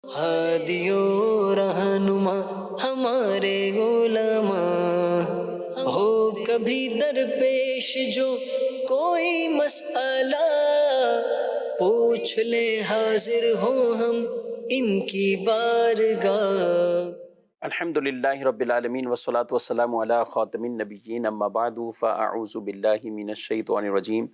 ہادیوں رہنما ہمارے علماء، ہو کبھی درپیش جو کوئی مسئلہ، پوچھ لے حاضر ہو ہم ان کی بارگاہ۔ الحمد للہ رب العالمین والصلاة والسلام علی خاتم النبیین، اما بعد فاعوذ باللہ من الشیطان الرجیم،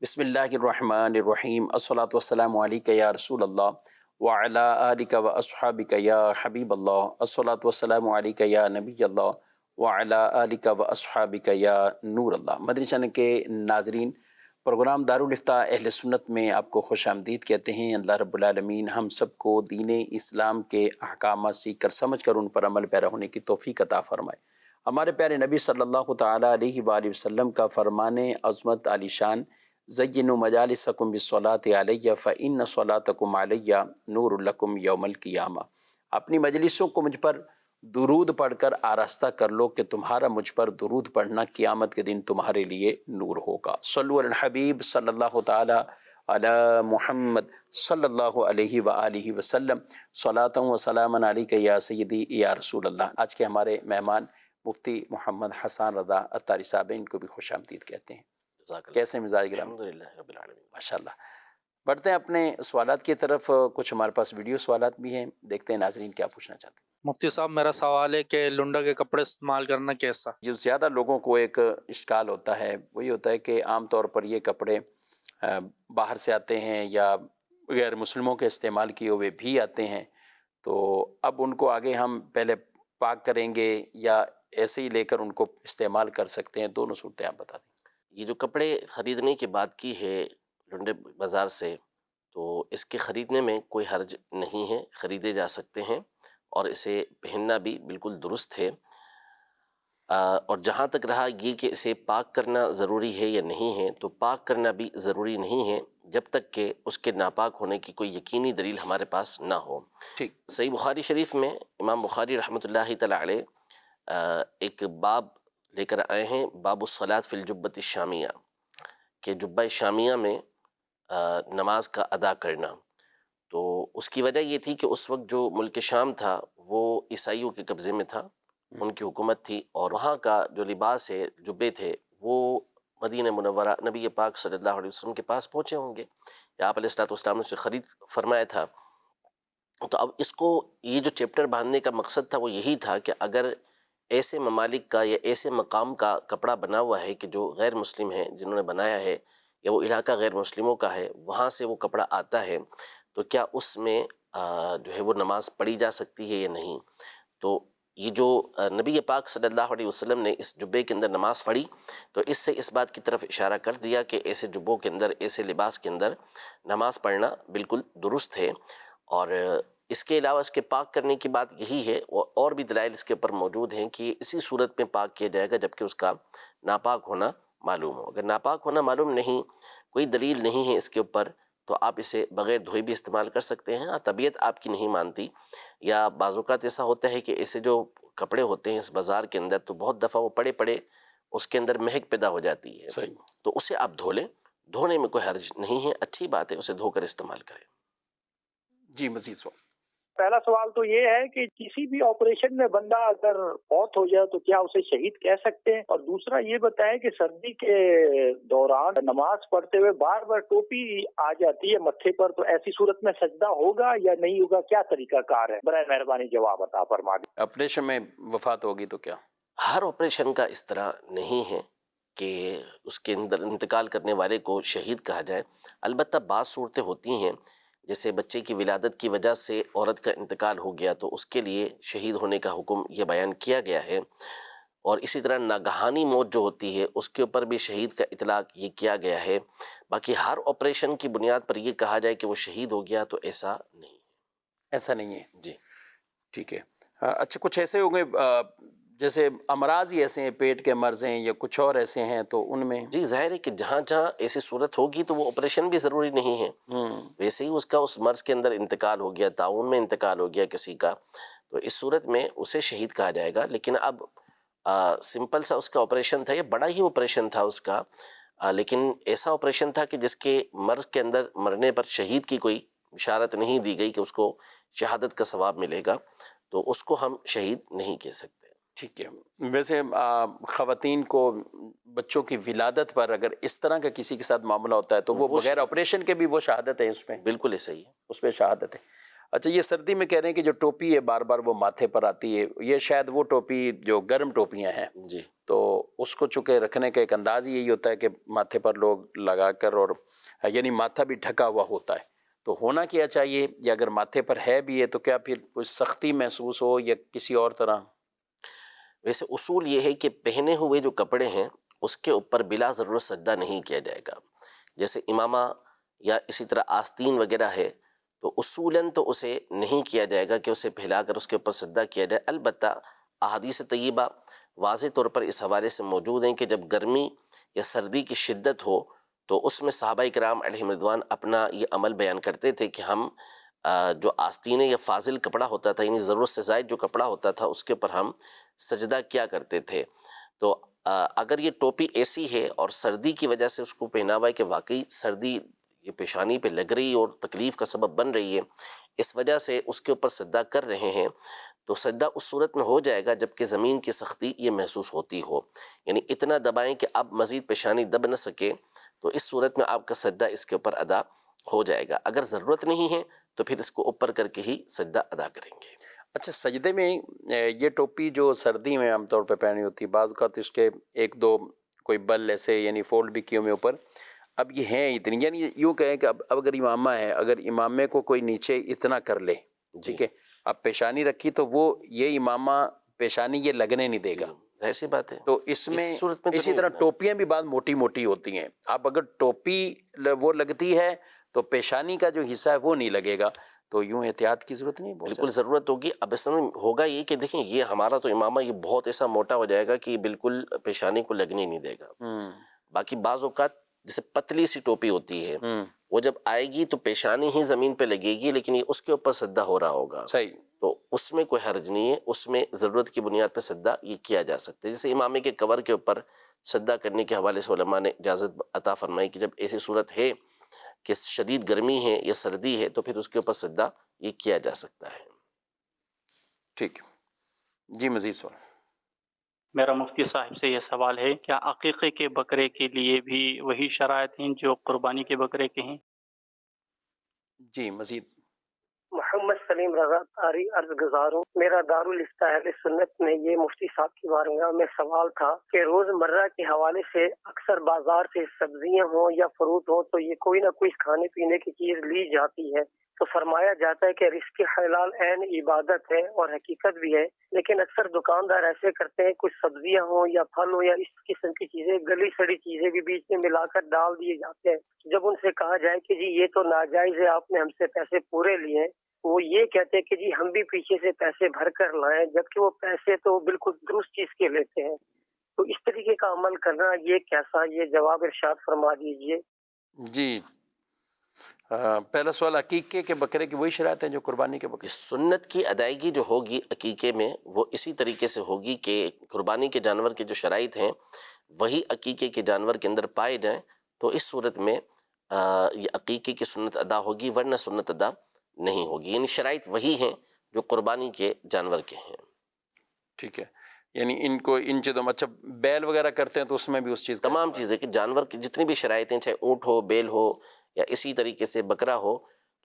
بسم اللہ الرحمن الرحیم، الصلاة والسلام علیک یا رسول اللہ وعلی آلک و اصحابک یا حبیب اللہ، الصلاة والسلام علیک یا نبی اللہ وعلی آلک و اصحابک یا نور اللہ۔ مدنی چینل کے ناظرین، پروگرام دارالافتاء اہل سنت میں آپ کو خوش آمدید کہتے ہیں۔ اللہ رب العالمین ہم سب کو دین اسلام کے احکامات سیکھ کر سمجھ کر ان پر عمل پیرا ہونے کی توفیق عطا فرمائے۔ ہمارے پیارے نبی صلی اللہ تعالیٰ علیہ وآلہ وسلم کا فرمان عظمت علی شان، زینوا مجالسکم بالصلاۃ علیہ فإن صلاتکم علیہ نور لکم یوم القیامہ۔ اپنی مجلسوں کو مجھ پر درود پڑھ کر آراستہ کر لو کہ تمہارا مجھ پر درود پڑھنا قیامت کے دن تمہارے لیے نور ہوگا۔ صلو علی الحبیب صلی اللہ تعالی علی محمد صلی اللہ علیہ وآلہ وسلم، صلاۃ و سلاما علیک یا سیدی یا رسول اللہ۔ آج کے ہمارے مہمان مفتی محمد حسان رضا عطاری صاحب ہیں، ان کو بھی خوش آمدید کہتے ہیں۔ کیسے مزاج گرام؟ الحمدللہ رب العالمین۔ ماشاءاللہ۔ بڑھتے ہیں اپنے سوالات کی طرف، کچھ ہمارے پاس ویڈیو سوالات بھی ہیں، دیکھتے ہیں ناظرین کیا پوچھنا چاہتے ہیں۔ مفتی صاحب، میرا سوال ہے کہ لنڈا کے کپڑے استعمال کرنا کیسا؟ جو زیادہ لوگوں کو ایک اشکال ہوتا ہے وہ یہ ہوتا ہے کہ عام طور پر یہ کپڑے باہر سے آتے ہیں یا غیر مسلموں کے استعمال کیے ہوئے بھی آتے ہیں، تو اب ان کو آگے ہم پہلے پاک کریں گے یا ایسے ہی لے کر ان کو استعمال کر سکتے ہیں؟ دونوں صورتیں آپ بتا دیں۔ یہ جو کپڑے خریدنے کی بات کی ہے لنڈے بازار سے، تو اس کے خریدنے میں کوئی حرج نہیں ہے، خریدے جا سکتے ہیں اور اسے پہننا بھی بالکل درست ہے۔ اور جہاں تک رہا یہ کہ اسے پاک کرنا ضروری ہے یا نہیں ہے، تو پاک کرنا بھی ضروری نہیں ہے جب تک کہ اس کے ناپاک ہونے کی کوئی یقینی دلیل ہمارے پاس نہ ہو۔ ٹھیک۔ صحیح بخاری شریف میں امام بخاری رحمۃ اللہ تعالی علیہ ایک باب لے کر آئے ہیں، باب الصلاۃ فی الجبۃ الشامیہ، کہ جبہ شامیہ میں نماز کا ادا کرنا۔ تو اس کی وجہ یہ تھی کہ اس وقت جو ملک شام تھا وہ عیسائیوں کے قبضے میں تھا، ان کی حکومت تھی، اور وہاں کا جو لباس ہے، جبے تھے، وہ مدینہ منورہ نبی پاک صلی اللہ علیہ وسلم کے پاس پہنچے ہوں گے، یا آپ علیہ السلام نے اسے خرید فرمایا تھا۔ تو اب اس کو یہ جو چیپٹر باندھنے کا مقصد تھا وہ یہی تھا کہ اگر ایسے ممالک کا یا ایسے مقام کا کپڑا بنا ہوا ہے کہ جو غیر مسلم ہیں جنہوں نے بنایا ہے، یا وہ علاقہ غیر مسلموں کا ہے، وہاں سے وہ کپڑا آتا ہے، تو کیا اس میں جو ہے وہ نماز پڑھی جا سکتی ہے یا نہیں؟ تو یہ جو نبی پاک صلی اللہ علیہ وسلم نے اس جبے کے اندر نماز پڑھی، تو اس سے اس بات کی طرف اشارہ کر دیا کہ ایسے جبوں کے اندر، ایسے لباس کے اندر نماز پڑھنا بالکل درست ہے۔ اور اس کے علاوہ اس کے پاک کرنے کی بات یہی ہے، اور بھی دلائل اس کے اوپر موجود ہیں کہ اسی صورت میں پاک کیا جائے گا جبکہ اس کا ناپاک ہونا معلوم ہو۔ اگر ناپاک ہونا معلوم نہیں، کوئی دلیل نہیں ہے اس کے اوپر، تو آپ اسے بغیر دھوئے بھی استعمال کر سکتے ہیں۔ طبیعت آپ کی نہیں مانتی، یا بعض اوقات ایسا ہوتا ہے کہ ایسے جو کپڑے ہوتے ہیں اس بازار کے اندر، تو بہت دفعہ وہ پڑے پڑے اس کے اندر مہک پیدا ہو جاتی ہے، صحیح۔ تو اسے آپ دھو لیں، دھونے میں کوئی حرج نہیں ہے، اچھی بات ہے، اسے دھو کر استعمال کریں۔ جی، مزید سوال۔ پہلا سوال تو یہ ہے کہ کسی بھی آپریشن میں بندہ اگر موت ہو جائے تو کیا اسے شہید کہہ سکتے ہیں؟ اور دوسرا یہ بتائیں کہ سردی کے دوران نماز پڑھتے ہوئے بار بار ٹوپی آ جاتی ہے متھے پر، تو ایسی صورت میں سجدہ ہوگا یا نہیں ہوگا؟ کیا طریقہ کار ہے؟ برائے مہربانی جواب عطا فرما دیں۔ آپریشن میں وفات ہوگی تو کیا؟ ہر آپریشن کا اس طرح نہیں ہے کہ اس کے اندر انتقال کرنے والے کو شہید کہا جائے۔ البتہ بعض صورتیں ہوتی ہیں، جیسے بچے کی ولادت کی وجہ سے عورت کا انتقال ہو گیا تو اس کے لیے شہید ہونے کا حکم یہ بیان کیا گیا ہے، اور اسی طرح ناگہانی موت جو ہوتی ہے اس کے اوپر بھی شہید کا اطلاق یہ کیا گیا ہے۔ باقی ہر آپریشن کی بنیاد پر یہ کہا جائے کہ وہ شہید ہو گیا تو ایسا نہیں ہے۔ ایسا نہیں ہے؟ جی ٹھیک ہے۔ اچھا، کچھ ایسے ہوں گے جیسے امراض ہی ایسے ہیں، پیٹ کے مرض ہیں یا کچھ اور ایسے ہیں، تو ان میں؟ جی، ظاہر ہے کہ جہاں جہاں ایسی صورت ہوگی تو وہ آپریشن بھی ضروری نہیں ہے۔ ویسے ہی اس کا اس مرض کے اندر انتقال ہو گیا، تعاون میں انتقال ہو گیا کسی کا، تو اس صورت میں اسے شہید کہا جائے گا۔ لیکن اب سمپل سا اس کا آپریشن تھا، یہ بڑا ہی آپریشن تھا اس کا، لیکن ایسا آپریشن تھا کہ جس کے مرض کے اندر مرنے پر شہید کی کوئی بشارت نہیں دی گئی کہ اس کو شہادت کا ثواب ملے گا تو اس کو ہم شہید نہیں کہہ سکتے۔ ٹھیک ہے، ویسے خواتین کو بچوں کی ولادت پر اگر اس طرح کا کسی کے ساتھ معاملہ ہوتا ہے تو وہ بغیر آپریشن کے بھی وہ شہادت ہے اس میں؟ بالکل ایسا ہی ہے، اس پہ شہادت ہے۔ اچھا، یہ سردی میں کہہ رہے ہیں کہ جو ٹوپی ہے بار بار وہ ماتھے پر آتی ہے، یہ شاید وہ ٹوپی جو گرم ٹوپیاں ہیں جی تو اس کو چونکہ رکھنے کا ایک انداز یہی ہوتا ہے کہ ماتھے پر لوگ لگا کر، اور یعنی ماتھا بھی ڈھکا ہوا ہوتا ہے، تو ہونا کیا چاہیے؟ یا اگر ماتھے پر ہے بھی ہے تو کیا پھر کچھ سختی محسوس ہو یا کسی اور طرح؟ ویسے اصول یہ ہے کہ پہنے ہوئے جو کپڑے ہیں اس کے اوپر بلا ضرورت سجدہ نہیں کیا جائے گا، جیسے امامہ یا اسی طرح آستین وغیرہ ہے تو اصولاً تو اسے نہیں کیا جائے گا کہ اسے پھیلا کر اس کے اوپر سجدہ کیا جائے۔ البتہ احادیث طیبہ واضح طور پر اس حوالے سے موجود ہیں کہ جب گرمی یا سردی کی شدت ہو تو اس میں صحابہ کرام علیہم رضوان اپنا یہ عمل بیان کرتے تھے کہ ہم جو آستین یا فاضل کپڑا ہوتا تھا، یعنی ضرورت سے زائد جو کپڑا ہوتا تھا اس کے اوپر ہم سجدہ کیا کرتے تھے۔ تو اگر یہ ٹوپی ایسی ہے اور سردی کی وجہ سے اس کو پہنا ہوا ہے کہ واقعی سردی یہ پیشانی پہ لگ رہی اور تکلیف کا سبب بن رہی ہے، اس وجہ سے اس کے اوپر سجدہ کر رہے ہیں تو سجدہ اس صورت میں ہو جائے گا جبکہ زمین کی سختی یہ محسوس ہوتی ہو، یعنی اتنا دبائیں کہ اب مزید پیشانی دب نہ سکے، تو اس صورت میں آپ کا سجدہ اس کے اوپر ادا ہو جائے گا۔ اگر ضرورت نہیں ہے تو پھر اس کو اوپر کر کے ہی سجدہ ادا کریں گے۔ اچھا، سجدے میں یہ ٹوپی جو سردی میں عام طور پہ پہنی ہوتی ہے، بعض اوقات اس کے ایک دو کوئی بل ایسے یعنی فولڈ بھی کیے ہوئے اوپر، اب یہ ہیں اتنی، یعنی یوں کہیں کہ اب اگر امامہ ہے، اگر امامے کو کوئی نیچے اتنا کر لے، ٹھیک ہے، اب پیشانی رکھی تو وہ یہ امامہ پیشانی یہ لگنے نہیں دے گا، ظاہر سی بات ہے۔ تو اس میں صورت میں تو اسی نہیں طرح ہونا۔ ٹوپیاں بھی بعض موٹی موٹی ہوتی ہیں، اب اگر ٹوپی وہ لگتی ہے تو پیشانی کا جو حصہ ہے وہ نہیں لگے گا، تو یوں احتیاط کی ضرورت نہیں؟ بالکل ضرورت ہوگی۔ اب اس میں ہوگا یہ کہ دیکھیں یہ ہمارا تو امامہ یہ بہت ایسا موٹا ہو جائے گا کہ یہ بالکل پیشانی کو لگنے نہیں دے گا۔ باقی بعض اوقات جیسے پتلی سی ٹوپی ہوتی ہے وہ جب آئے گی تو پیشانی ہی زمین پہ لگے گی لیکن یہ اس کے اوپر سجدہ ہو رہا ہوگا، صحیح، تو اس میں کوئی حرج نہیں ہے، اس میں ضرورت کی بنیاد پہ سجدہ یہ کیا جا سکتا ہے۔ جیسے امامے کے کور کے اوپر سجدہ کرنے کے حوالے سے علماء نے اجازت عطا فرمائی کہ جب ایسی صورت ہے کہ شدید گرمی ہے یا سردی ہے تو پھر اس کے اوپر سجدہ یہ کیا جا سکتا ہے۔ ٹھیک ہے جی، مزید سوال؟ میرا مفتی صاحب سے یہ سوال ہے، کیا عقیقے کے بکرے کے لیے بھی وہی شرائط ہیں جو قربانی کے بکرے کے ہیں؟ جی مزید؟ محمد سلیم رضا طاری عرض گزار ہوں۔ میرا دارالفتہ اہل سنت میں یہ مفتی صاحب کی بارگاہ میں سوال تھا کہ روزمرہ کے حوالے سے اکثر بازار سے سبزیاں ہوں یا فروٹ ہوں تو یہ کوئی نہ کوئی کھانے پینے کی چیز لی جاتی ہے، تو فرمایا جاتا ہے کہ رزق حلال عین عبادت ہے اور حقیقت بھی ہے، لیکن اکثر دکاندار ایسے کرتے ہیں کچھ سبزیاں ہوں یا پھل ہو یا اس قسم کی چیزیں، گلی سڑی چیزیں بھی بیچ میں ملا کر ڈال دیے جاتے ہیں۔ جب ان سے کہا جائے کہ جی یہ تو ناجائز ہے، آپ نے ہم سے پیسے پورے لیے ہیں، وہ یہ کہتے ہیں کہ جی ہم بھی پیچھے سے پیسے بھر کر لائیں، جبکہ وہ پیسے تو بالکل درست چیز کے لیتے ہیں۔ تو اس طریقے کا عمل کرنا یہ کیسا، یہ جواب ارشاد فرما دیجئے۔ جی، پہلا سوال، عقیقے کے بکرے کی وہی شرائط ہے جو قربانی کے بکرے؟ سنت کی ادائیگی جو ہوگی عقیقے میں وہ اسی طریقے سے ہوگی کہ قربانی کے جانور کے جو شرائط ہیں وہی عقیقے کے جانور کے اندر پائے جائیں تو اس صورت میں یہ عقیقے کی سنت ادا ہوگی، ورنہ سنت ادا نہیں ہوگی، یعنی شرائط وہی ہیں جو قربانی کے جانور کے ہیں۔ ٹھیک ہے، یعنی ان کو ان چیزوں میں، اچھا بیل وغیرہ کرتے ہیں تو اس میں بھی اس چیز کا تمام چیزیں کہ جانور کی جتنی بھی شرائط ہیں، چاہے اونٹ ہو، بیل ہو یا اسی طریقے سے بکرا ہو،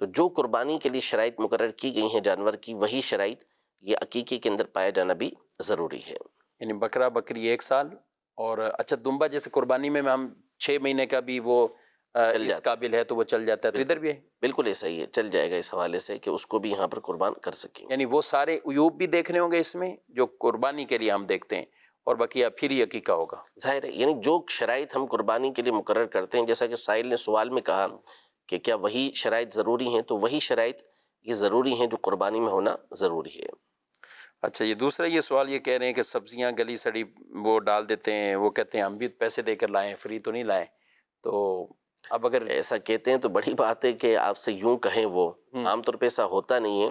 تو جو قربانی کے لیے شرائط مقرر کی گئی ہیں جانور کی وہی شرائط یہ عقیقے کے اندر پایا جانا بھی ضروری ہے۔ یعنی بکرا بکری 1 سال، اور اچھا دمبا جیسے قربانی میں ہم 6 مہینے کا بھی وہ اس قابل ہے تو وہ چل جاتا ہے، تو ادھر بھی ہے بالکل ایسا ہی ہے، چل جائے گا اس حوالے سے کہ اس کو بھی یہاں پر قربان کر سکیں۔ یعنی وہ سارے عیوب بھی دیکھنے ہوں گے اس میں جو قربانی کے لیے ہم دیکھتے ہیں، اور بقیہ پھر ہی عقیقہ ہوگا۔ ظاہر ہے، یعنی جو شرائط ہم قربانی کے لیے مقرر کرتے ہیں، جیسا کہ سائل نے سوال میں کہا کہ کیا وہی شرائط ضروری ہیں، تو وہی شرائط یہ ضروری ہیں جو قربانی میں ہونا ضروری ہے۔ اچھا، یہ دوسرا یہ سوال یہ کہہ رہے ہیں کہ سبزیاں گلی سڑی وہ ڈال دیتے ہیں، وہ کہتے ہیں ہم بھی پیسے دے کر لائیں، فری تو نہیں لائیں، تو اب اگر ایسا کہتے ہیں تو بڑی بات ہے کہ آپ سے یوں کہیں، وہ عام طور پہ ایسا ہوتا نہیں ہے،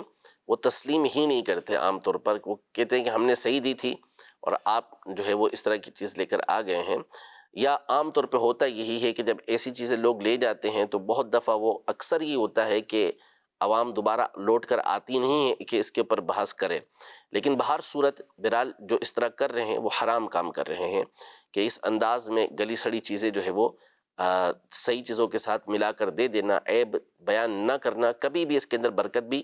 وہ تسلیم ہی نہیں کرتے عام طور پر، وہ کہتے ہیں کہ ہم نے صحیح دی تھی اور آپ جو ہے وہ اس طرح کی چیز لے کر آ گئے ہیں۔ یا عام طور پہ ہوتا یہی ہے کہ جب ایسی چیزیں لوگ لے جاتے ہیں تو بہت دفعہ وہ اکثر یہ ہوتا ہے کہ عوام دوبارہ لوٹ کر آتی نہیں ہے کہ اس کے اوپر بحث کرے، لیکن بہر صورت بہرحال جو اس طرح کر رہے ہیں وہ حرام کام کر رہے ہیں کہ اس انداز میں گلی سڑی چیزیں جو ہے وہ صحیح چیزوں کے ساتھ ملا کر دے دینا، عیب بیان نہ کرنا، کبھی بھی اس کے اندر برکت بھی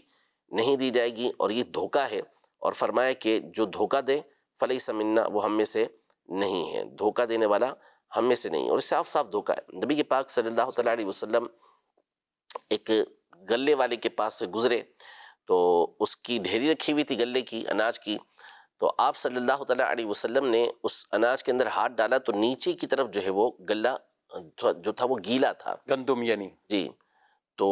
نہیں دی جائے گی، اور یہ دھوکہ ہے۔ اور فرمایا کہ جو دھوکہ دے فلیس منا، وہ ہم میں سے نہیں ہے، دھوکہ دینے والا ہم میں سے نہیں، اور صاف صاف دھوکہ ہے۔ نبی پاک صلی اللہ تعالیٰ علیہ وسلم ایک گلے والے کے پاس سے گزرے تو اس کی ڈھیری رکھی ہوئی تھی گلے کی، اناج کی، تو آپ صلی اللہ تعالیٰ علیہ وسلم نے اس اناج کے اندر ہاتھ ڈالا تو نیچے کی طرف جو ہے وہ گلہ جو تھا وہ گیلا تھا، گندم یعنی جی۔ تو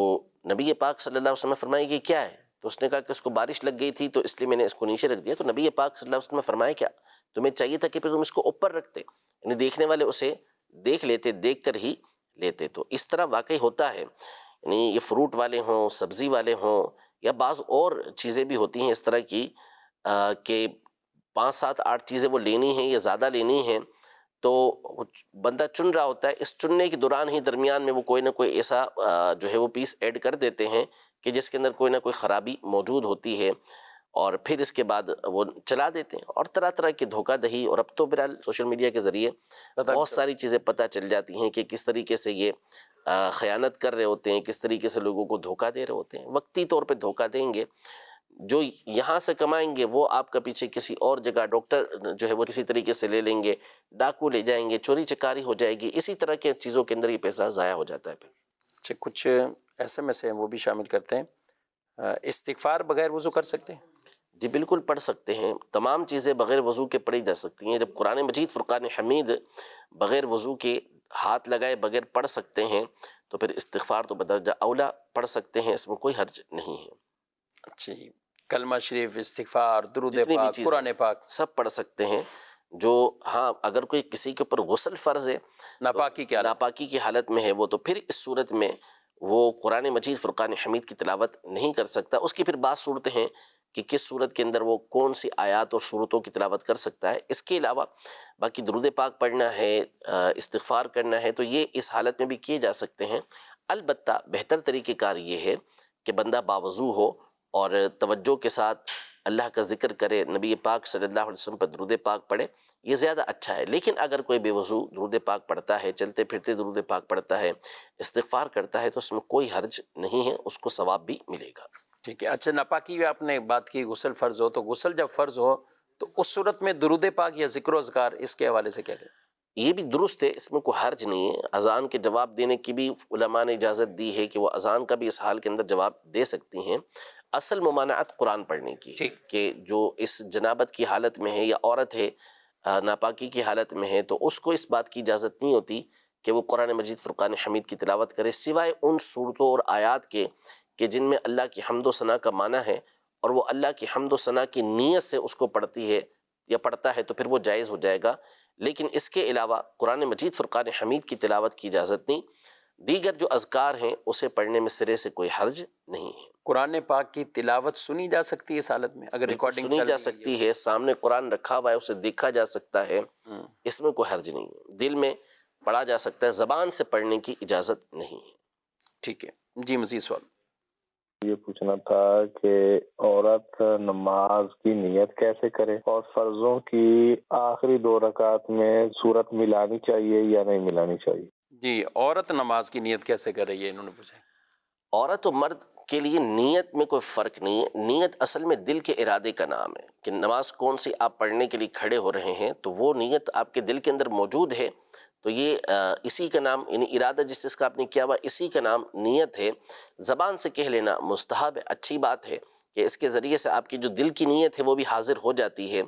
نبی پاک صلی اللہ علیہ وسلم نے فرمایا کہ کیا ہے؟ تو اس نے کہا کہ اس کو بارش لگ گئی تھی تو اس لیے میں نے اس کو نیچے رکھ دیا۔ تو نبی پاک صلی اللہ علیہ وسلم نے فرمایا کیا تمہیں چاہیے تھا کہ پھر تم اس کو اوپر رکھتے، یعنی دیکھنے والے اسے دیکھ لیتے، دیکھ کر ہی لیتے۔ تو اس طرح واقعی ہوتا ہے، یعنی یہ فروٹ والے ہوں، سبزی والے ہوں، یا بعض اور چیزیں بھی ہوتی ہیں اس طرح کی کہ 5 7 8 چیزیں وہ لینی ہیں یا زیادہ لینی ہیں، تو بندہ چن رہا ہوتا ہے، اس چننے کے دوران ہی درمیان میں وہ کوئی نہ کوئی ایسا جو ہے وہ پیس ایڈ کر دیتے ہیں کہ جس کے اندر کوئی نہ کوئی خرابی موجود ہوتی ہے، اور پھر اس کے بعد وہ چلا دیتے ہیں، اور طرح طرح کی دھوکہ دہی، اور اب تو بہرحال سوشل میڈیا کے ذریعے بہت ساری چیزیں پتہ چل جاتی ہیں کہ کس طریقے سے یہ خیانت کر رہے ہوتے ہیں، کس طریقے سے لوگوں کو دھوکہ دے رہے ہوتے ہیں۔ وقتی طور پہ دھوکہ دیں گے، جو یہاں سے کمائیں گے وہ آپ کا پیچھے کسی اور جگہ ڈاکٹر جو ہے وہ کسی طریقے سے لے لیں گے، ڈاکو لے جائیں گے، چوری چکاری ہو جائے گی، اسی طرح کے چیزوں کے اندر یہ پیسہ ضائع ہو جاتا ہے۔ اچھا، کچھ ایسے میں سے وہ بھی شامل کرتے ہیں، استغفار بغیر وضو کر سکتے ہیں؟ جی بالکل پڑھ سکتے ہیں، تمام چیزیں بغیر وضو کے پڑھی جا سکتی ہیں۔ جب قرآن مجید فرقان حمید بغیر وضو کے ہاتھ لگائے بغیر پڑھ سکتے ہیں تو پھر استغفار تو بدرجہ اولا پڑھ سکتے ہیں، اس میں کوئی حرج نہیں ہے۔ اچھا جی، کلمہ شریف، استغفار، درود جتنی بھی پاک، چیزیں قرآن پاک سب پڑھ سکتے ہیں۔ جو ہاں اگر کوئی کسی کے اوپر غسل فرض ہے، ناپاکی کے حالت ناپاکی کی حالت میں ہے وہ، تو پھر اس صورت میں وہ قرآن مجید فرقان حمید کی تلاوت نہیں کر سکتا۔ اس کی پھر بعض صورتیں ہیں کہ کس صورت کے اندر وہ کون سی آیات اور صورتوں کی تلاوت کر سکتا ہے۔ اس کے علاوہ باقی درود پاک پڑھنا ہے، استغفار کرنا ہے، تو یہ اس حالت میں بھی کیے جا سکتے ہیں۔ البتہ بہتر طریقہ کار یہ ہے کہ بندہ باوضو ہو اور توجہ کے ساتھ اللہ کا ذکر کرے، نبی پاک صلی اللہ علیہ وسلم پر درود پاک پڑھے، یہ زیادہ اچھا ہے۔ لیکن اگر کوئی بے وضو درود پاک پڑھتا ہے، چلتے پھرتے درود پاک پڑھتا ہے، استغفار کرتا ہے، تو اس میں کوئی حرج نہیں ہے، اس کو ثواب بھی ملے گا۔ ٹھیک ہے۔ اچھا، ناپاکی بھی آپ نے بات کی، غسل فرض ہو تو غسل جب فرض ہو تو اس صورت میں درود پاک یا ذکر و اذکار، اس کے حوالے سے کیا کہیں؟ یہ بھی درست ہے، اس میں کوئی حرج نہیں ہے۔ اذان کے جواب دینے کی بھی علماء نے اجازت دی ہے کہ وہ اذان کا بھی اس حال کے اندر جواب دے سکتی ہیں۔ اصل ممانعت قرآن پڑھنے کی ہے کہ جو اس جنابت کی حالت میں ہے یا عورت ہے ناپاکی کی حالت میں ہے، تو اس کو اس بات کی اجازت نہیں ہوتی کہ وہ قرآن مجید فرقان حمید کی تلاوت کرے، سوائے ان صورتوں اور آیات کے کہ جن میں اللہ کی حمد و ثنا کا معنی ہے، اور وہ اللہ کی حمد و ثنا کی نیت سے اس کو پڑھتی ہے یا پڑھتا ہے تو پھر وہ جائز ہو جائے گا۔ لیکن اس کے علاوہ قرآن مجید فرقان حمید کی تلاوت کی اجازت نہیں۔ دیگر جو اذکار ہیں اسے پڑھنے میں سرے سے کوئی حرج نہیں ہے۔ قرآن پاک کی تلاوت سنی جا سکتی ہے اس حالت میں اگر ریکارڈنگ سنی جا سکتی ہے، سامنے قرآن رکھا ہوا ہے، اسے دیکھا جا سکتا ہے، اس میں کوئی حرج نہیں ہے۔ دل میں پڑھا جا سکتا ہے، زبان سے پڑھنے کی اجازت نہیں ہے۔ ٹھیک ہے جی، مزید سوال یہ پوچھنا تھا کہ عورت نماز کی نیت کیسے کرے، اور فرضوں کی آخری 2 رکعت میں سورت ملانی چاہیے یا نہیں ملانی چاہیے؟ جی، عورت نماز کی نیت کیسے کرے، یہ انہوں نے پوچھا۔ عورت و مرد کے لیے نیت میں کوئی فرق نہیں ہے۔ نیت اصل میں دل کے ارادے کا نام ہے کہ نماز کون سی آپ پڑھنے کے لیے کھڑے ہو رہے ہیں، تو وہ نیت آپ کے دل کے اندر موجود ہے، تو یہ اسی کا نام، یعنی ارادہ جس کا آپ نے کیا ہوا اسی کا نام نیت ہے۔ زبان سے کہہ لینا مستحب ہے، اچھی بات ہے کہ اس کے ذریعے سے آپ کی جو دل کی نیت ہے وہ بھی حاضر ہو جاتی ہے۔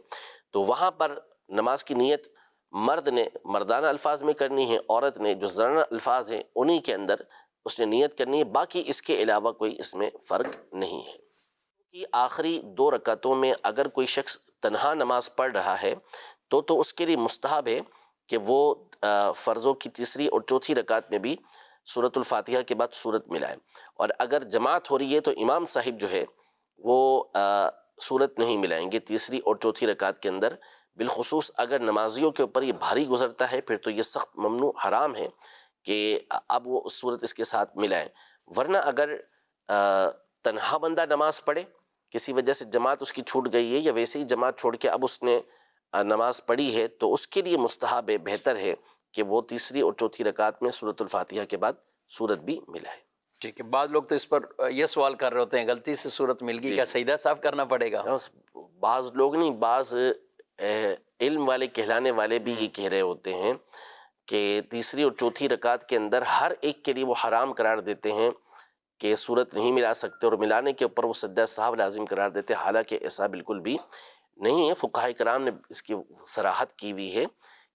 تو وہاں پر نماز کی نیت مرد نے مردانہ الفاظ میں کرنی ہے، عورت نے جو زنانہ الفاظ ہیں انہی کے اندر اس نے نیت کرنی ہے، باقی اس کے علاوہ کوئی اس میں فرق نہیں ہے۔ کہ آخری 2 رکعتوں میں اگر کوئی شخص تنہا نماز پڑھ رہا ہے تو اس کے لیے مستحب ہے کہ وہ فرضوں کی 3 اور 4 رکعت میں بھی سورۃ الفاتحہ کے بعد سورت ملائے، اور اگر جماعت ہو رہی ہے تو امام صاحب جو ہے وہ سورت نہیں ملائیں گے 3 اور 4 رکعت کے اندر، بالخصوص اگر نمازیوں کے اوپر یہ بھاری گزرتا ہے پھر تو یہ سخت ممنوع حرام ہے کہ اب وہ سورت اس کے ساتھ ملائیں۔ ورنہ اگر تنہا بندہ نماز پڑھے، کسی وجہ سے جماعت اس کی چھوٹ گئی ہے، یا ویسے ہی جماعت چھوڑ کے اب اس نے نماز پڑھی ہے، تو اس کے لیے مستحب ہے، بہتر ہے کہ وہ تیسری اور چوتھی رکعت میں سورۃ الفاتحہ کے بعد سورت بھی ملائے۔ ٹھیک ہے، بعض لوگ تو اس پر یہ سوال کر رہے ہوتے ہیں غلطی سے صورت مل گئی، کیا سجدہ صاف کرنا پڑے گا؟ بعض لوگ نہیں، بعض علم والے کہلانے والے بھی یہ کہہ رہے ہوتے ہیں کہ تیسری اور چوتھی رکعت کے اندر ہر ایک کے لیے وہ حرام قرار دیتے ہیں کہ صورت نہیں ملا سکتے، اور ملانے کے اوپر وہ سجدہ صاحب لازم قرار دیتے ہیں، حالانکہ ایسا بالکل بھی نہیں ہے۔ فقہاء کرام نے اس کی صراحت کی ہوئی ہے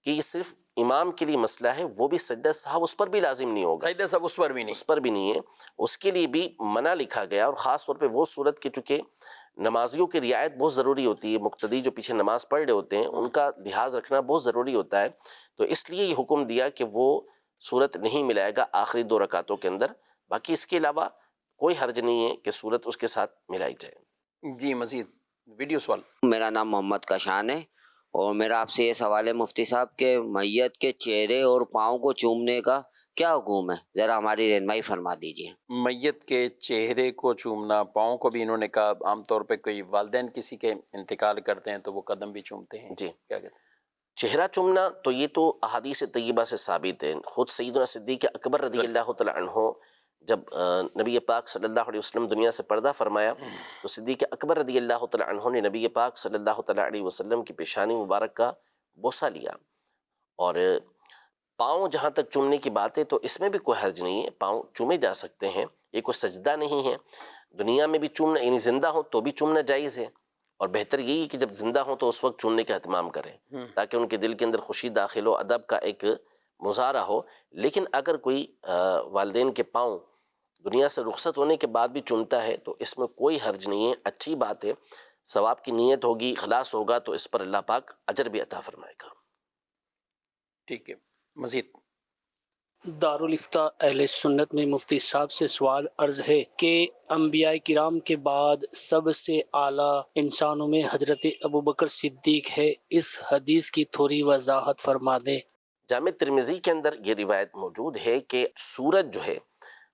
کہ یہ صرف امام کے لیے مسئلہ ہے، وہ بھی سجدہ صاحب اس پر بھی لازم نہیں ہوگا، سجدہ صاحب اس پر بھی نہیں، اس پر بھی نہیں ہے، اس کے لیے بھی منع لکھا گیا، اور خاص طور پہ وہ صورت کے چونکہ نمازیوں کی رعایت بہت ضروری ہوتی ہے، مقتدی جو پیچھے نماز پڑھ رہے ہوتے ہیں ان کا لحاظ رکھنا بہت ضروری ہوتا ہے، تو اس لیے یہ حکم دیا کہ وہ صورت نہیں ملائے گا آخری 2 رکعتوں کے اندر، باقی اس کے علاوہ کوئی حرج نہیں ہے کہ صورت اس کے ساتھ ملائی جائے۔ جی مزید ویڈیو سوال۔ میرا نام محمد کاشان ہے، اور میرا آپ سے یہ سوال ہے مفتی صاحب کہ میت کے چہرے اور پاؤں کو چومنے کا کیا حکم ہے، ذرا ہماری رہنمائی فرما دیجیے۔ میت کے چہرے کو چومنا، پاؤں کو بھی انہوں نے کہا، عام طور پہ کوئی والدین کسی کے انتقال کرتے ہیں تو وہ قدم بھی چومتے ہیں، جی، کیا کہتے ہیں؟ چہرہ چومنا تو یہ تو احادیث طیبہ سے ثابت ہے، خود سیدنا صدیق اکبر رضی اللہ تعالی عنہ جب نبی پاک صلی اللہ علیہ وسلم دنیا سے پردہ فرمایا تو صدیق اکبر رضی اللہ تعالی عنہ نے نبی پاک صلی اللہ تعالی علیہ وسلم کی پیشانی مبارک کا بوسہ لیا، اور پاؤں جہاں تک چومنے کی بات ہے تو اس میں بھی کوئی حرج نہیں ہے، پاؤں چومے جا سکتے ہیں، یہ کوئی سجدہ نہیں ہے، دنیا میں بھی چومنا، یعنی زندہ ہوں تو بھی چومنا جائز ہے، اور بہتر یہی ہے کہ جب زندہ ہوں تو اس وقت چومنے کا اہتمام کریں تاکہ ان کے دل کے اندر خوشی داخل ہو، ادب کا ایک مظاہرہ ہو۔ لیکن اگر کوئی والدین کے پاؤں دنیا سے رخصت ہونے کے بعد بھی چومتا ہے تو اس میں کوئی حرج نہیں ہے، اچھی بات ہے، ثواب کی نیت ہوگی، اخلاص ہوگا تو اس پر اللہ پاک اجر بھی عطا فرمائے گا۔ ٹھیک ہے، مزید دارالفتہ اہل سنت میں مفتی صاحب سے سوال عرض ہے کہ انبیاء کرام کے بعد سب سے اعلیٰ انسانوں میں حضرت ابوبکر صدیق ہے، اس حدیث کی تھوڑی وضاحت فرما دیں۔ جامع ترمذی کے اندر یہ روایت موجود ہے کہ سورج جو ہے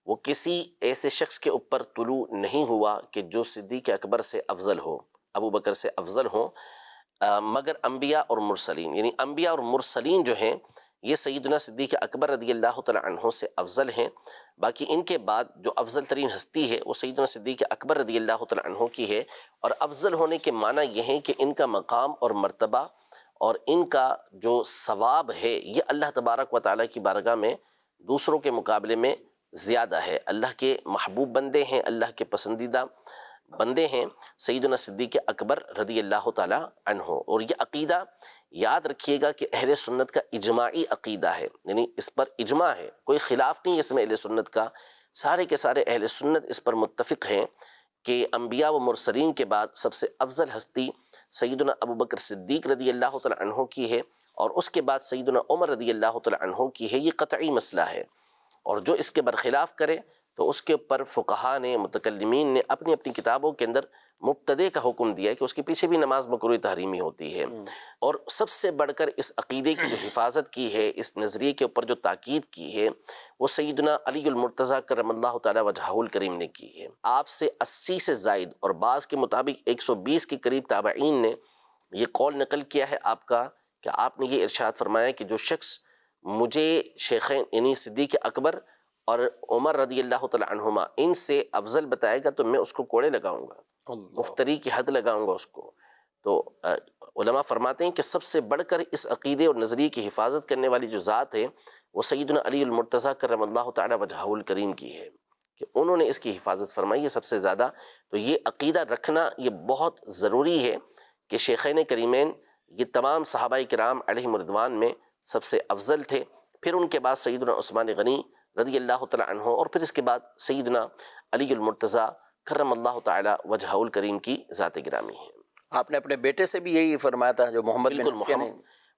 وہ کسی ایسے شخص کے اوپر طلوع نہیں ہوا کہ جو صدیق اکبر سے افضل ہو، ابو بکر سے افضل ہو، مگر انبیاء اور مرسلین، یعنی انبیاء اور مرسلین جو ہیں یہ سیدنا صدیق اکبر رضی اللہ تعالی عنہ سے افضل ہیں، باقی ان کے بعد جو افضل ترین ہستی ہے وہ سیدنا صدیق اکبر رضی اللہ تعالی عنہ کی ہے، اور افضل ہونے کے معنی یہ ہے کہ ان کا مقام اور مرتبہ اور ان کا جو ثواب ہے یہ اللہ تبارک و تعالیٰ کی بارگاہ میں دوسروں کے مقابلے میں زیادہ ہے، اللہ کے محبوب بندے ہیں، اللہ کے پسندیدہ بندے ہیں سیدنا صدیق اکبر رضی اللہ تعالی عنہ۔ اور یہ عقیدہ یاد رکھیے گا کہ اہل سنت کا اجماعی عقیدہ ہے، یعنی اس پر اجماع ہے، کوئی خلاف نہیں ہے اس میں اہل سنت کا، سارے کے سارے اہل سنت اس پر متفق ہیں کہ انبیاء و مرسلین کے بعد سب سے افضل ہستی سیدنا ابوبکر صدیق رضی اللہ تعالی عنہ کی ہے، اور اس کے بعد سیدنا عمر رضی اللہ تعالی عنہ کی ہے، یہ قطعی مسئلہ ہے، اور جو اس کے برخلاف کرے تو اس کے اوپر فقہا نے، متکلمین نے اپنی اپنی کتابوں کے اندر مبتدع کا حکم دیا ہے کہ اس کے پیچھے بھی نماز مکروہ تحریمی ہوتی ہے، اور سب سے بڑھ کر اس عقیدے کی جو حفاظت کی ہے، اس نظریے کے اوپر جو تاکید کی ہے وہ سیدنا علی المرتضیٰ کرم اللہ تعالی وجہہ الکریم نے کی ہے۔ آپ سے 80 سے زائد اور بعض کے مطابق 120 کے قریب تابعین نے یہ قول نقل کیا ہے آپ کا کہ آپ نے یہ ارشاد فرمایا کہ جو شخص مجھے شیخین یعنی صدیق اکبر اور عمر رضی اللہ تعالی عنہما ان سے افضل بتائے گا تو میں اس کو کوڑے لگاؤں گا، مفتری کی حد لگاؤں گا اس کو۔ تو علماء فرماتے ہیں کہ سب سے بڑھ کر اس عقیدے اور نظریے کی حفاظت کرنے والی جو ذات ہے وہ سیدنا علی المرتضیٰ کرم اللہ تعالی وجہہ الکریم کی ہے کہ انہوں نے اس کی حفاظت فرمائی ہے سب سے زیادہ۔ تو یہ عقیدہ رکھنا یہ بہت ضروری ہے کہ شیخین کریمین یہ تمام صحابہ کرام علیہم رضوان میں سب سے افضل تھے، پھر ان کے بعد سیدنا عثمان غنی رضی اللہ تعالی عنہ، اور پھر اس کے بعد سیدنا علی المرتضیٰ کرم اللہ تعالی وجہہ الکریم کی ذات گرامی ہے۔ آپ نے اپنے بیٹے سے بھی یہی فرمایا تھا جو محمد بن حنفیہ نے؟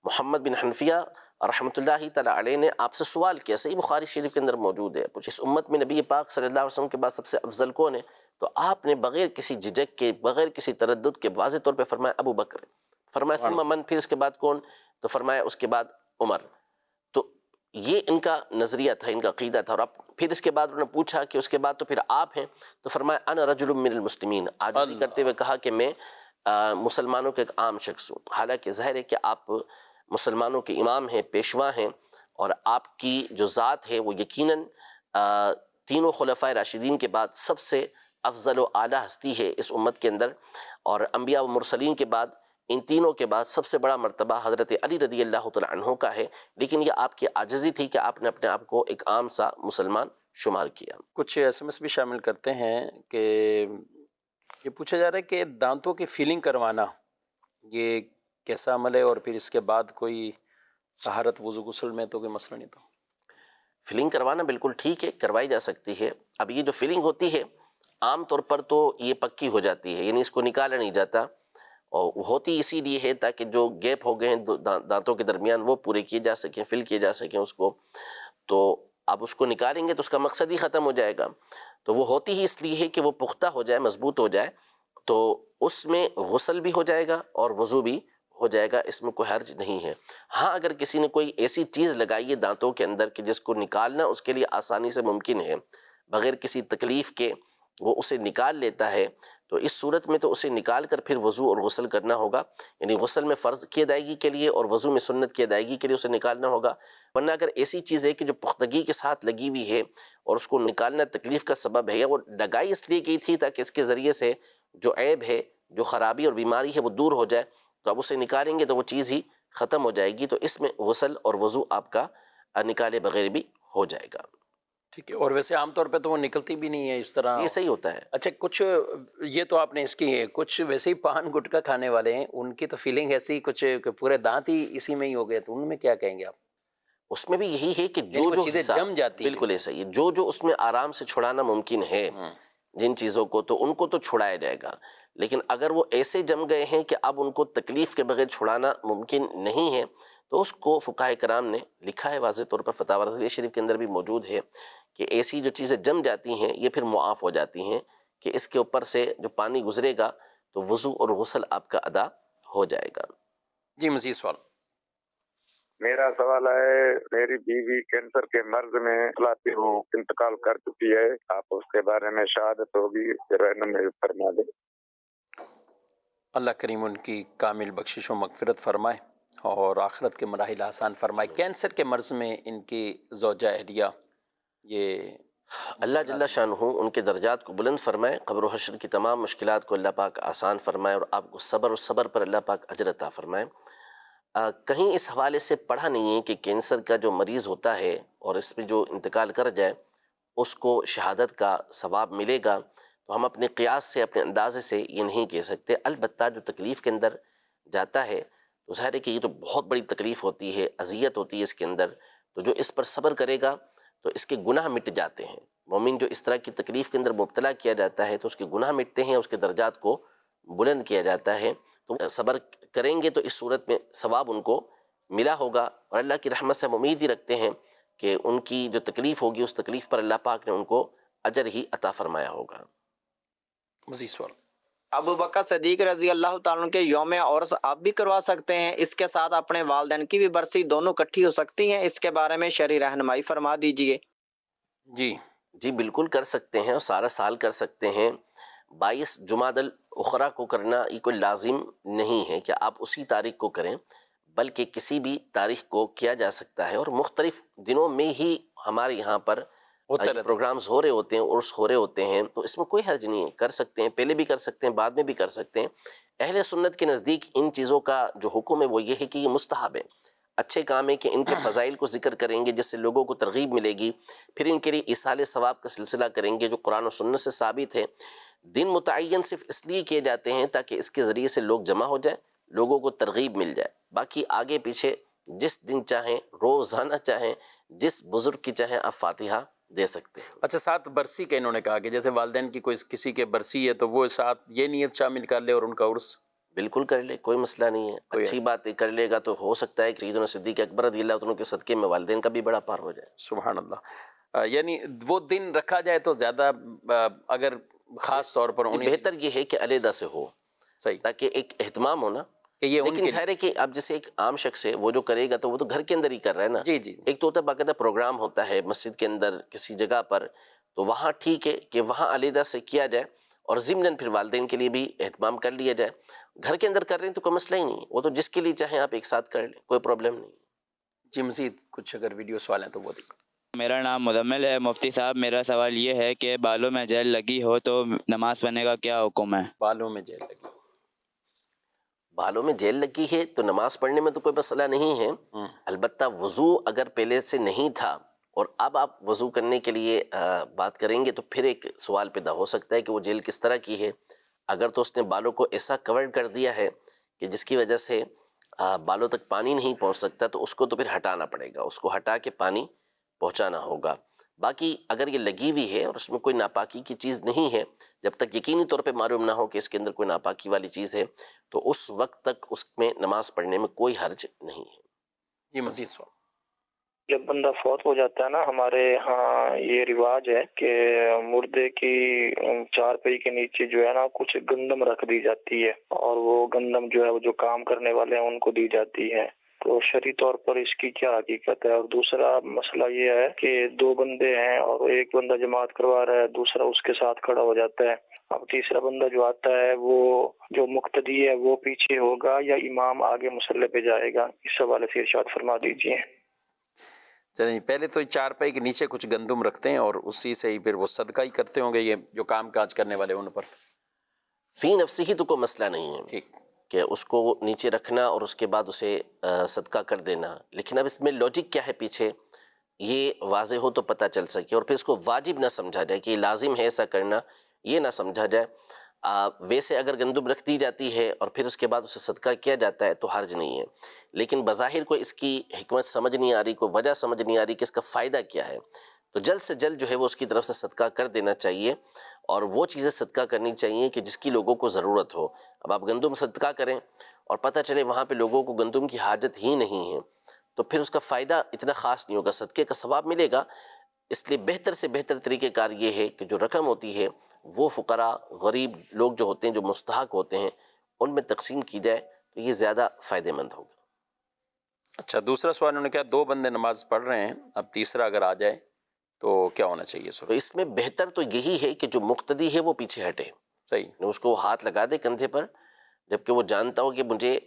محمد بن حنفیہ رحمۃ اللہ تعالی علیہ نے آپ سے سوال کیا، صحیح بخاری شریف کے اندر موجود ہے، اس امت میں نبی پاک صلی اللہ علیہ وسلم کے بعد سب سے افضل کون ہے؟ تو آپ نے بغیر کسی جھجک کے، بغیر کسی تردد کے واضح طور پہ فرمایا ابو بکر، فرمایا ثم من، پھر اس کے بعد کون؟ تو فرمایا اس کے بعد عمر۔ تو یہ ان کا نظریہ تھا، ان کا عقیدہ تھا. اور اب پھر اس کے بعد انہوں نے پوچھا کہ اس کے بعد تو پھر آپ ہیں، تو فرمایا انا رجل من المسلمین، عاجزی کرتے ہوئے کہا کہ میں مسلمانوں کا ایک عام شخص ہوں. حالانکہ ظاہر ہے کہ آپ مسلمانوں کے امام ہیں، پیشوا ہیں، اور آپ کی جو ذات ہے وہ یقیناً تینوں خلفائے راشدین کے بعد سب سے افضل و اعلیٰ ہستی ہے اس امت کے اندر، اور انبیاء و مرسلین کے بعد ان تینوں کے بعد سب سے بڑا مرتبہ حضرت علی رضی اللہ تعالیٰ عنہ کا ہے. لیکن یہ آپ کی عاجزی تھی کہ آپ نے اپنے آپ کو ایک عام سا مسلمان شمار کیا. کچھ ایس ایم ایس بھی شامل کرتے ہیں کہ یہ پوچھا جا رہا ہے کہ دانتوں کی فیلنگ کروانا یہ کیسا عمل ہے، اور پھر اس کے بعد کوئی طہارت وضو غسل میں تو کوئی مسئلہ نہیں؟ تو فلنگ کروانا بالکل ٹھیک ہے، کروائی جا سکتی ہے. اب یہ جو فلنگ ہوتی ہے عام طور پر تو یہ پکی ہو جاتی ہے، یعنی اس کو نکالا نہیں جاتا، اور ہوتی اسی لیے ہے تاکہ جو گیپ ہو گئے ہیں دانتوں کے درمیان وہ پورے کیے جا سکیں، فل کیے جا سکیں اس کو. تو اب اس کو نکالیں گے تو اس کا مقصد ہی ختم ہو جائے گا. تو وہ ہوتی ہی اس لیے ہے کہ وہ پختہ ہو جائے، مضبوط ہو جائے، تو اس میں غسل بھی ہو جائے گا اور وضو بھی ہو جائے گا، اس میں کوئی حرج نہیں ہے. ہاں اگر کسی نے کوئی ایسی چیز لگائی ہے دانتوں کے اندر کہ جس کو نکالنا اس کے لیے آسانی سے ممکن ہے، بغیر کسی تکلیف کے وہ اسے نکال لیتا ہے، تو اس صورت میں تو اسے نکال کر پھر وضو اور غسل کرنا ہوگا. یعنی غسل میں فرض کی ادائیگی کے لیے اور وضو میں سنت کی ادائیگی کے لیے اسے نکالنا ہوگا. ورنہ اگر ایسی چیز ہے کہ جو پختگی کے ساتھ لگی ہوئی ہے اور اس کو نکالنا تکلیف کا سبب ہے، یا وہ لگائی اس لیے گئی تھی تاکہ اس کے ذریعے سے جو عیب ہے، جو خرابی اور بیماری ہے وہ دور ہو جائے، تو اب اسے نکالیں گے تو وہ چیز ہی ختم ہو جائے گی. تو اس میں غسل اور وضو آپ کا نکالے بغیر بھی ہو جائے گا. ٹھیک ہے. اور ویسے عام طور پہ تو وہ نکلتی بھی نہیں ہے اس طرح، یہ صحیح ہوتا ہے. اچھا کچھ یہ تو آپ نے اس کی، کچھ ویسے ہی پان گٹکا کھانے والے ہیں ان کی تو فیلنگ ایسی کچھ کہ پورے دانت ہی اسی میں ہی ہو گئے، تو ان میں کیا کہیں گے آپ؟ اس میں بھی یہی ہے کہ جو جو چیزیں جم جاتی ہیں، بالکل ایسا ہی ہے، جو اس میں آرام سے چھڑانا ممکن ہے جن چیزوں کو، تو ان کو تو چھڑایا جائے گا. لیکن اگر وہ ایسے جم گئے ہیں کہ اب ان کو تکلیف کے بغیر چھڑانا ممکن نہیں ہے، تو اس کو فقہاء کرام نے لکھا ہے واضح طور پر، فتاوی رضویہ شریف کے اندر بھی موجود ہے کہ ایسی جو چیزیں جم جاتی ہیں یہ پھر معاف ہو جاتی ہیں، کہ اس کے اوپر سے جو پانی گزرے گا تو وضو اور غسل آپ کا ادا ہو جائے گا. جی مزید سوال. میرا سوال ہے، میری بیوی کینسر کے مرض میں اطلاعاتی ہوں انتقال کر چکی ہے، آپ اس کے بارے میں شہادت ہوگی رہنمائی فرما دیں. اللہ کریم ان کی کامل بخشش و مغفرت فرمائے اور آخرت کے مراحل آسان فرمائے. کینسر کے مرض میں ان کی زوجہ اہلیہ، یہ اللہ جل شانہ ان کے درجات کو بلند فرمائے، قبر و حشر کی تمام مشکلات کو اللہ پاک آسان فرمائے، اور آپ کو صبر و صبر پر اللہ پاک اجر عطا فرمائے. کہیں اس حوالے سے پڑھا نہیں ہے کہ کینسر کا جو مریض ہوتا ہے اور اس میں جو انتقال کر جائے اس کو شہادت کا ثواب ملے گا. تو ہم اپنے قیاس سے، اپنے اندازے سے یہ نہیں کہہ سکتے. البتہ جو تکلیف کے اندر جاتا ہے تو ظاہر ہے کہ یہ تو بہت بڑی تکلیف ہوتی ہے، اذیت ہوتی ہے اس کے اندر، تو جو اس پر صبر کرے گا تو اس کے گناہ مٹ جاتے ہیں. مومن جو اس طرح کی تکلیف کے اندر مبتلا کیا جاتا ہے تو اس کے گناہ مٹتے ہیں، اس کے درجات کو بلند کیا جاتا ہے. تو صبر کریں گے تو اس صورت میں ثواب ان کو ملا ہوگا، اور اللہ کی رحمت سے ہم امید ہی رکھتے ہیں کہ ان کی جو تکلیف ہوگی اس تکلیف پر اللہ پاک نے ان کو اجر ہی عطا فرمایا ہوگا. مزید سوال. ابو بکر صدیق رضی اللہ تعالیٰ عنہ کے یوم عرس آپ بھی کروا سکتے ہیں، اس کے ساتھ اپنے والدین کی بھی برسی دونوں اکٹھی ہو سکتی ہیں، اس کے بارے میں شرعی رہنمائی فرما دیجئے. جی بالکل کر سکتے ہیں، اور سارا سال کر سکتے ہیں. 22 جمادی الاخری کو کرنا یہ کوئی لازم نہیں ہے کہ آپ اسی تاریخ کو کریں، بلکہ کسی بھی تاریخ کو کیا جا سکتا ہے. اور مختلف دنوں میں ہی ہمارے یہاں پر پروگرامز ہو رہے ہوتے ہیں، عرس ہو رہے ہوتے ہیں، تو اس میں کوئی حرج نہیں ہے، کر سکتے ہیں. پہلے بھی کر سکتے ہیں، بعد میں بھی کر سکتے ہیں. اہل سنت کے نزدیک ان چیزوں کا جو حکم ہے وہ یہ ہے کہ یہ مستحب ہے، اچھے کام ہے کہ ان کے فضائل کو ذکر کریں گے جس سے لوگوں کو ترغیب ملے گی. پھر ان کے لیے ایصال ثواب کا سلسلہ کریں گے جو قرآن و سنت سے ثابت ہے. دن متعین صرف اس لیے کیے جاتے ہیں تاکہ اس کے ذریعے سے لوگ جمع ہو جائیں، لوگوں کو ترغیب مل جائے. باقی آگے پیچھے جس دن چاہیں، روزانہ چاہیں، جس بزرگ کی چاہیں آپ فاتحہ دے سکتے ہیں. اچھا ساتھ برسی کا انہوں نے کہا کہ جیسے والدین کی کوئی کسی کے برسی ہے تو وہ ساتھ یہ نیت شامل کر لے اور ان کا عرس بالکل کر لے، کوئی مسئلہ نہیں ہے. اچھی بات ہے، کر لے گا تو ہو سکتا ہے کہ سیدنا صدیق اکبر رضی اللہ عنہ کے صدقے میں والدین کا بھی بڑا پار ہو جائے. سبحان اللہ. یعنی وہ دن رکھا جائے تو زیادہ، اگر خاص طور پر بہتر یہ ہے کہ علیحدہ سے ہو، صحیح، تاکہ ایک اہتمام ہونا کہ یہ ان لیکن کے ظاہر ہے کہ اب جیسے ایک عام شخص ہے وہ جو کرے گا تو وہ تو گھر کے اندر ہی کر رہا ہے نا. جی جی ایک تو ہوتا ہے باقاعدہ پروگرام ہوتا ہے مسجد کے اندر کسی جگہ پر، تو وہاں ٹھیک ہے کہ وہاں علیحدہ سے کیا جائے اور ضمناً پھر والدین کے لیے بھی اہتمام کر لیا جائے. گھر کے اندر کر رہے ہیں تو کوئی مسئلہ ہی نہیں، وہ تو جس کے لیے چاہیں آپ ایک ساتھ کر لیں، کوئی پرابلم نہیں. جی مزید کچھ اگر ویڈیو سوال ہیں تو وہ دیکھیں. میرا نام مزمل ہے. مفتی صاحب میرا سوال یہ ہے کہ بالوں میں جیل لگی ہو تو نماز پڑھنے کا کیا حکم ہے؟ بالوں میں جیل لگی، بالوں میں جیل لگی ہے تو نماز پڑھنے میں تو کوئی مسئلہ نہیں ہے. البتہ وضو اگر پہلے سے نہیں تھا اور اب آپ وضو کرنے کے لیے بات کریں گے تو پھر ایک سوال پیدا ہو سکتا ہے کہ وہ جیل کس طرح کی ہے. اگر تو اس نے بالوں کو ایسا کور کر دیا ہے کہ جس کی وجہ سے بالوں تک پانی نہیں پہنچ سکتا تو اس کو تو پھر ہٹانا پڑے گا، اس کو ہٹا کے پانی پہنچانا ہوگا. باقی اگر یہ لگی ہوئی ہے اور اس میں کوئی ناپاکی کی چیز نہیں ہے، جب تک یقینی طور پہ معلوم نہ ہو کہ اس کے اندر کوئی ناپاکی والی چیز ہے تو اس وقت تک اس میں نماز پڑھنے میں کوئی حرج نہیں ہے. یہ مزید سوال. جب بندہ فوت ہو جاتا ہے نا، ہمارے ہاں یہ رواج ہے کہ مردے کی چار پائی کے نیچے جو ہے نا کچھ گندم رکھ دی جاتی ہے، اور وہ گندم جو ہے وہ جو کام کرنے والے ہیں ان کو دی جاتی ہے. تو شرعی طور پر اس کی کیا حقیقت ہے؟ اور دوسرا مسئلہ یہ ہے کہ دو بندے ہیں اور ایک بندہ جماعت کروا رہا ہے، دوسرا اس کے ساتھ کھڑا ہو جاتا ہے. اب تیسرا بندہ جو آتا ہے وہ جو مقتدی ہے وہ پیچھے ہوگا یا امام آگے مصلی پہ جائے گا؟ اس حوالے سے ارشاد فرما دیجیے. چلیں پہلے تو چارپائی کے نیچے کچھ گندم رکھتے ہیں اور اسی سے ہی پھر وہ صدقہ ہی کرتے ہوں گے یہ جو کام کاج کرنے والے ان پر. فی نفسی ہی تو کوئی مسئلہ نہیں ہے ٹھیک کہ اس کو نیچے رکھنا اور اس کے بعد اسے صدقہ کر دینا، لیکن اب اس میں لاجک کیا ہے پیچھے یہ واضح ہو تو پتہ چل سکے، اور پھر اس کو واجب نہ سمجھا جائے کہ یہ لازم ہے ایسا کرنا، یہ نہ سمجھا جائے. ویسے اگر گندم رکھ دی جاتی ہے اور پھر اس کے بعد اسے صدقہ کیا جاتا ہے تو حرج نہیں ہے، لیکن بظاہر کو اس کی حکمت سمجھ نہیں آ رہی، کوئی وجہ سمجھ نہیں آ رہی کہ اس کا فائدہ کیا ہے، تو جلد سے جلد جو ہے وہ اس کی طرف سے صدقہ کر دینا چاہیے، اور وہ چیزیں صدقہ کرنی چاہیے کہ جس کی لوگوں کو ضرورت ہو. اب آپ گندم صدقہ کریں اور پتہ چلے وہاں پہ لوگوں کو گندم کی حاجت ہی نہیں ہے تو پھر اس کا فائدہ اتنا خاص نہیں ہوگا، صدقے کا ثواب ملے گا. اس لیے بہتر سے بہتر طریقہ کار یہ ہے کہ جو رقم ہوتی ہے وہ فقراء غریب لوگ جو ہوتے ہیں جو مستحق ہوتے ہیں ان میں تقسیم کی جائے تو یہ زیادہ فائدہ مند ہوگا. اچھا دوسرا سوال انہوں نے کہا دو بندے نماز پڑھ رہے ہیں، اب تیسرا اگر آ جائے تو کیا ہونا چاہیے؟ تو اس میں بہتر تو یہی ہے کہ جو مقتدی ہے وہ پیچھے ہٹے، صحیح، اس کو ہاتھ لگا دے کندھے پر، جبکہ وہ جانتا ہو کہ مجھے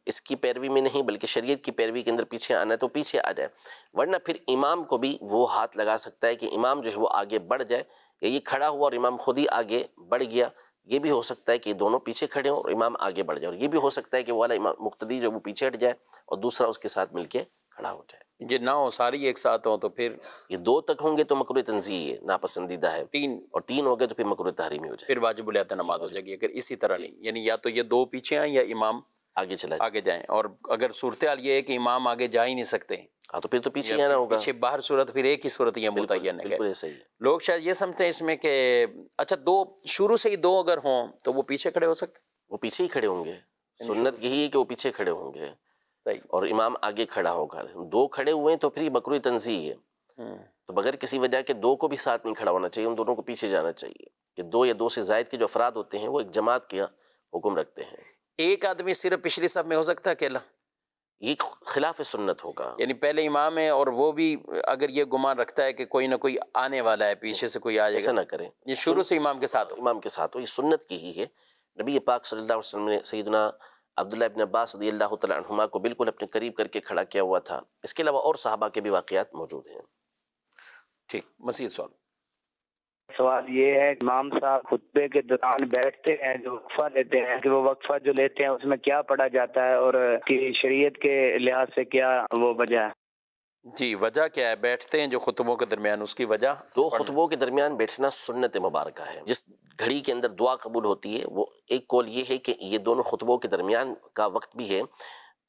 اس کی پیروی میں نہیں بلکہ شریعت کی پیروی کے اندر پیچھے آنا ہے تو پیچھے آ جائے. ورنہ پھر امام کو بھی وہ ہاتھ لگا سکتا ہے کہ امام جو ہے وہ آگے بڑھ جائے، یا یہ کھڑا ہوا اور امام خود ہی آگے بڑھ گیا، یہ بھی ہو سکتا ہے کہ دونوں پیچھے کھڑے ہوں اور امام آگے بڑھ جائے، اور یہ بھی ہو سکتا ہے کہ وہ والا امام مقتدی جو وہ پیچھے ہٹ جائے اور دوسرا اس کے ساتھ مل کے کھڑا ہو جائے. یہ نہ ہو ساری ایک ساتھ ہوں تو پھر یہ دو تک ہوں گے تو مکروہ تنزیہی ہے، ناپسندیدہ ہے، اور تین ہو گئے تو پھر مکروہ تحریمی ہو جائے، پھر واجب الاعتماد نماز ہو جائے گی. اگر اسی طرح نہیں، یعنی یا تو یہ دو پیچھے آئیں یا امام آگے جائیں، اور اگر صورتحال یہ ہے کہ امام آگے جا ہی نہیں سکتے تو پھر تو پیچھے آنا ہوگا، پیچھے باہر صورت پھر ایک ہی صورت یہ متعین ہے. بالکل صحیح. لوگ شاید یہ سمجھتے ہیں اس میں کہ اچھا دو شروع سے ہی دو اگر ہوں تو وہ پیچھے کھڑے ہو سکتے، وہ پیچھے ہی کھڑے ہوں گے. سنت یہی ہے کہ وہ پیچھے کھڑے ہوں گے اور امام آگے کھڑا ہوگا. دو کھڑے ہوئے ہیں تو پھر یہ مکروہ تنزیہی ہے، تو بغیر کسی وجہ کے دو کو بھی ساتھ نہیں کھڑا ہونا چاہیے، ان دونوں کو پیچھے جانا چاہیے. کہ دو یا دو سے زائد کے جو افراد ہوتے ہیں وہ ایک جماعت کا حکم رکھتے ہیں. ایک آدمی صرف پچھلی صف میں ہو سکتا ہے اکیلا؟ یہ خلاف سنت ہوگا، یعنی پہلے امام ہے اور وہ بھی اگر یہ گمان رکھتا ہے کہ کوئی نہ کوئی آنے والا ہے پیچھے سے کوئی آ جائے گا، ایسا نہ کریں. یہ شروع سے امام کے ساتھ ہو، امام کے ساتھ ہو، یہ سنت کی ہی ہے. نبی پاک صلی اللہ علیہ وسلم نے سیدنا عبداللہ ابن عباس رضی اللہ تعالیٰ عنہما کو بالکل اپنے قریب کر کے کھڑا کیا ہوا تھا. اس کے علاوہ اور صحابہ کے بھی واقعات موجود ہیں. ٹھیک، مزید سوال یہ ہے امام صاحب خطبے کے دوران بیٹھتے ہیں جو وقفہ لیتے ہیں کہ وہ وقفہ جو لیتے ہیں اس میں کیا پڑھا جاتا ہے اور کی شریعت کے لحاظ سے کیا وہ وجہ ہے؟ جی وجہ کیا ہے بیٹھتے ہیں جو خطبوں کے درمیان، اس کی وجہ؟ دو خطبوں کے درمیان بیٹھنا سنت مبارکہ ہے. جس گھڑی کے اندر دعا قبول ہوتی ہے وہ ایک قول یہ ہے کہ یہ دونوں خطبوں کے درمیان کا وقت بھی ہے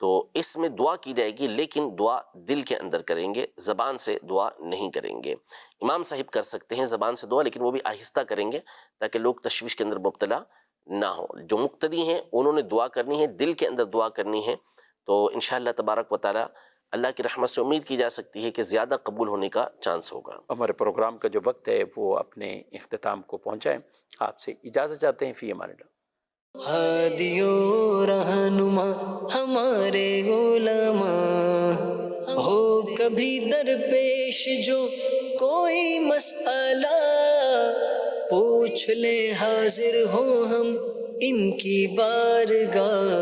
تو اس میں دعا کی جائے گی، لیکن دعا دل کے اندر کریں گے، زبان سے دعا نہیں کریں گے. امام صاحب کر سکتے ہیں زبان سے دعا، لیکن وہ بھی آہستہ کریں گے تاکہ لوگ تشویش کے اندر مبتلا نہ ہو. جو مقتدی ہیں انہوں نے دعا کرنی ہے، دل کے اندر دعا کرنی ہے، تو انشاءاللہ تبارک و تعالی اللہ کی رحمت سے امید کی جا سکتی ہے کہ زیادہ قبول ہونے کا چانس ہوگا. ہمارے پروگرام کا جو وقت ہے وہ اپنے اختتام کو پہنچائیں، آپ سے اجازت چاہتے ہیں. فی امان اللہ. ہادی و رہنما درپیش جو کوئی مسئلہ پوچھ لیں حاضر ہوں ہم ان کی بارگاہ